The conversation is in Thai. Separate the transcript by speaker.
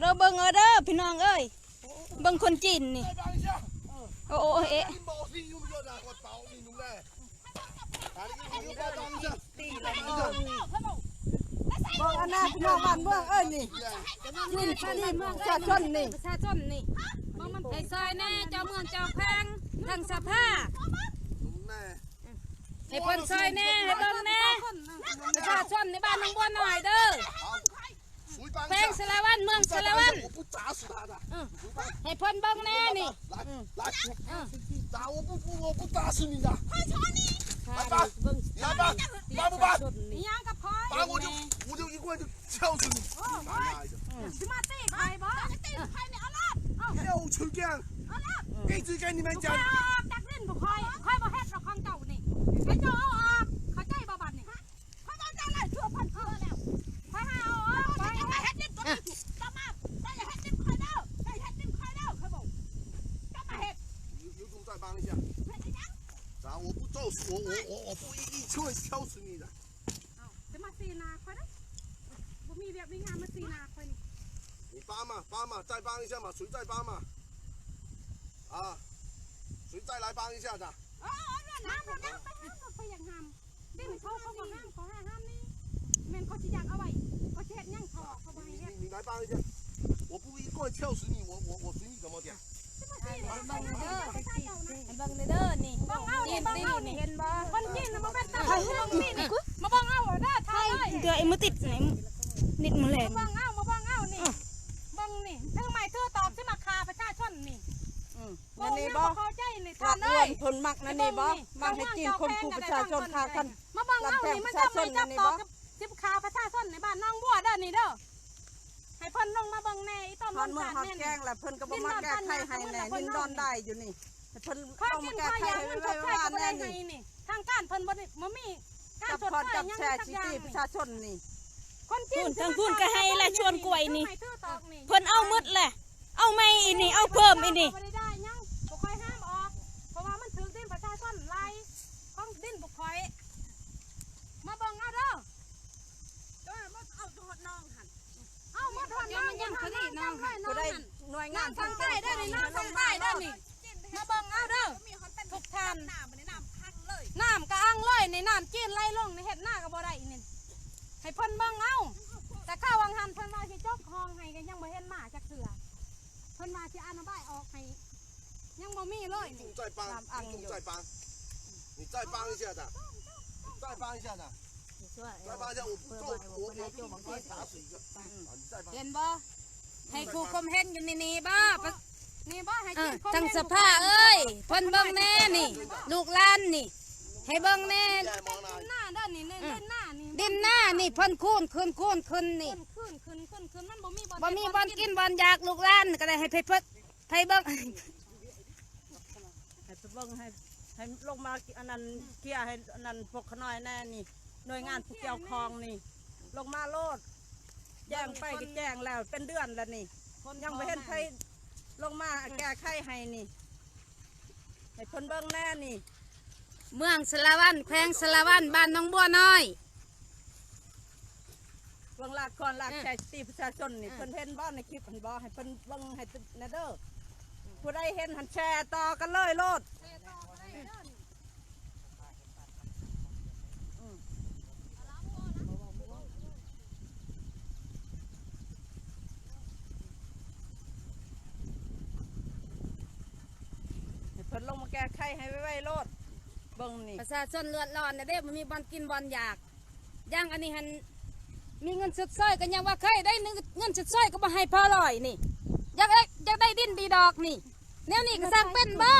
Speaker 1: เราเบิ่งเด้อพี่น้องเอ้ยเบิ่งคนจีนนี่โอ้เอ๊ะ
Speaker 2: บอกอันนั้นพี่น้องบ้านเมืองเอ้ยนี่นี่เมืองประชาชนนี่
Speaker 1: ประชาชนนี่ไอ้ซอยแน่เจ้าเมืองเจ้าแพงทางสภาไอ้เพิ่นซอยแน่ให้เบิ่งแน่ประชาชนในบ้านน้องบัวหน่อยเด้อแพงสารวันเมืองสารวันให้เพิ่นเบิ่งแน่นี่
Speaker 3: 来吧，来吧，办不办？办我就一棍就敲死你！要吹干，给最给你们讲。有种再帮一下。啥？我不揍死我不一棍敲死你的。
Speaker 2: จะมาซีนาค่อยนะบ่มีแบบนี้งานมาซีนาค่อยนี่
Speaker 3: 你帮嘛，再帮一下嘛，谁再帮嘛？啊，谁再来帮一下的？
Speaker 2: น้ำไปอย่างห้ามดิ้นเขาบอกห้ามขอห้ามนี่แม่นเขาจะอยากเอาไว้เขาเช็ดย่างทอเขาไปเนี่ย
Speaker 3: 你来帮一下，我不一棍敲死你，我随你怎么点。
Speaker 1: เบิ่งเด้อนี่
Speaker 2: บ้องเอานี่บ้องเอานี่เห็นบ่คนจีนมาเป็นตาบ้องนี่มาบ้องเอาเด้อทายเลย
Speaker 1: เดี๋ยวไอ้มือติดไหนนิดมือแหลง
Speaker 2: บ้องเอานี่บ้องนี่ทำไมเธอตอบสิมาคาประชาชนนี่
Speaker 4: นั่นนี่บ่
Speaker 2: เข้าใจนี่
Speaker 4: รั
Speaker 2: ท่า
Speaker 4: ด
Speaker 2: นเล
Speaker 4: อ้วน
Speaker 2: ย
Speaker 4: ทนมักนั่นนี่บ่มักให้จีนคนกูประชาชนพากัน
Speaker 2: มาบ้องเอานี่มันจะไม่จับต่อกับสิบคาประชาชนในบ้านน้องบัวเด้อนี่เด้อให้เพิ่นลงมาเบิ่งแน่อีต้น
Speaker 4: ฮอนเมืองฮอดแกงแล้วเพิ่นก็บ่มาแก้ไขให้แน่นินดอนได้อยู่นี่เพิ่น
Speaker 2: ข้อ
Speaker 4: ต้อง
Speaker 2: กิ
Speaker 4: มาน แก้
Speaker 2: ข้อ
Speaker 4: ไข
Speaker 2: ยาง
Speaker 4: ให้
Speaker 2: มัน
Speaker 4: ไว้
Speaker 2: ชดใช้
Speaker 4: ว่า
Speaker 2: ก็บ่
Speaker 4: แน่
Speaker 2: ได้
Speaker 4: นี่
Speaker 2: นี่ทางการเพิ่นบ่มีการ
Speaker 4: จับ
Speaker 2: ชด
Speaker 4: พอ
Speaker 2: ใช้
Speaker 4: จับ
Speaker 2: ยัง
Speaker 4: แช่
Speaker 2: สัก
Speaker 4: ชี
Speaker 2: อย่าง
Speaker 4: ตีประชาชนนี่
Speaker 2: คนจีน
Speaker 1: ทางพูนก็ให้ละชวนกล้วยนี่เพิ่นเอามืดแหละเอาไม่อีนี่เอาเพิ่มอีนี่
Speaker 2: บ่ได้ยังบ่ค่อยห้ามออกเพราะว่ามันถึงดินประชาชนไล่ของดินบ่ค่อยมาเบิ่งเอาเด้อเอาหมดน้องหั่นเอาหมดหอนน้องยังคือนี่น้องหั่น
Speaker 4: ก็ได้หน่วยงาน
Speaker 2: ทางใต้เด้อนี่น้ำทางใต้เด้อนี่มาเบิ่งเอาเด้อทุกท่านน้ำก็อังเลยในน้ำจีนไล่ลงในเฮ็ดหน้าก็บ่ได้นี่ให้เพิ่นเบิ่งเอาแต่ข้าววังหันเพิ่นว่าสิจกคลองให้ก็ยังบ่เห็นหมาจักเทื่อเพิ่นว่าสิอนุบายออกให้ยังบ่มีเลยนี่
Speaker 3: 再帮，再帮，你再帮一下的，再帮一下的，再帮一下，我不揍，我不会打死一个，你再帮。
Speaker 1: เห็นบ่ให้ครูคมเห็นอยู่นี่บ่
Speaker 2: นี่บ่ให้กิน
Speaker 1: ทั้งสภาเอ้ยเพิ่นเบิ่งแน่นี่ลูกหลานนี่ให้เบิ่งแน่
Speaker 2: หน้าเด้อนี่เล่นหน้านี่
Speaker 1: ดินหน้านี่เพิ่นคูนขึ้นนี่
Speaker 2: ขึ้นมันบ่มี
Speaker 1: บ่มีบอลกินบอลอยากลูกหลานก็ได้ให้ไปเพิ่นไปเบิ่ง
Speaker 4: ให้ไปเบิ่งให้ลงมาอันนั้นเกี่ยให้อันนั้นพวกขน้อยแน่นี่หน่วยงานผู้เกี่ยวข้องนี่ลงมาโลดแจ้งไปก็แจ้งแล้วเป็นเดือนแล้วนี่ยังไม่เห็นใครลงมาแก้ไขให้นี่ให้เพิ่นเบิ่งแน่นี่
Speaker 1: เมืองสารวันแขวงสารวันบ้านน้องบัวน้อย
Speaker 4: เบิ่งลากก่อนลากใจตีประชาชนนี่เพิ่นเห็นบ่ในคลิปเพิ่นบ่ให้เพิ่นเบิ่งให้แน่เด้อผู้ใดเห็นหันแชร์ต่อกันเลยโลดให้เพิ่นลงมาแก้ไขให้ไว้ๆโลดเบิ่งนี่
Speaker 1: ประชาชนเลือดร้อนนะเด้บ่มีบอลกินบอลอยากย่างอันนี้หันมีเงินสุดซอยกันยังว่าเคยได้เงินสุดซอยก็บ่ให้พอลอยนี่อยากได้ดินดีดอกนี่แนวนี้ก็สร้างเป็นบ่